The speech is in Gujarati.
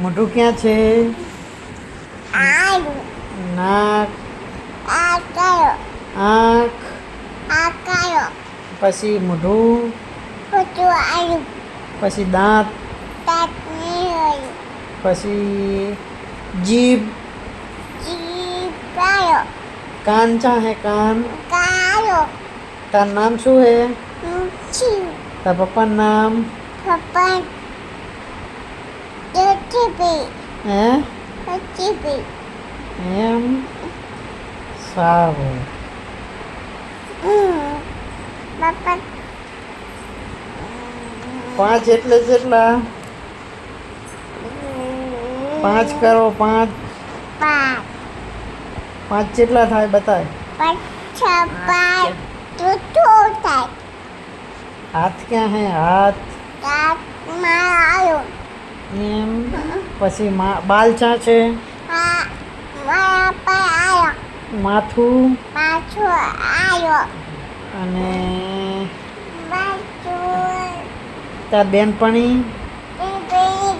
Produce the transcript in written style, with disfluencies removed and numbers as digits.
મોઢું ક્યાં છે? આયુ નાક, આકાયો આંખ, આકાયો પછી મોઢું, ફોટો આયુ પછી દાંત, તાતની આયુ પછી જીભ, જીપાયો કાન ચા હે કાન? કાયો તારું નામ શું હે? ચી તારા પપ્પાનું નામ? પપ્પા ટીપી હે ટીપી એમ? સારું. પપ્પા 5 એટલે કેટલા? 5 કરો 5. પાંચ 5 જેટલા થાય બતાય. પચ્છા પાંચ ટૂટો થાય હાથ ક્યાં હે હાથ? તાતમાં આયો એમ? પછી બાલ ચા છે? હા મારા પર આયો માથું પાછો આયો અને પાછું તાર બેનપણી? ટીપી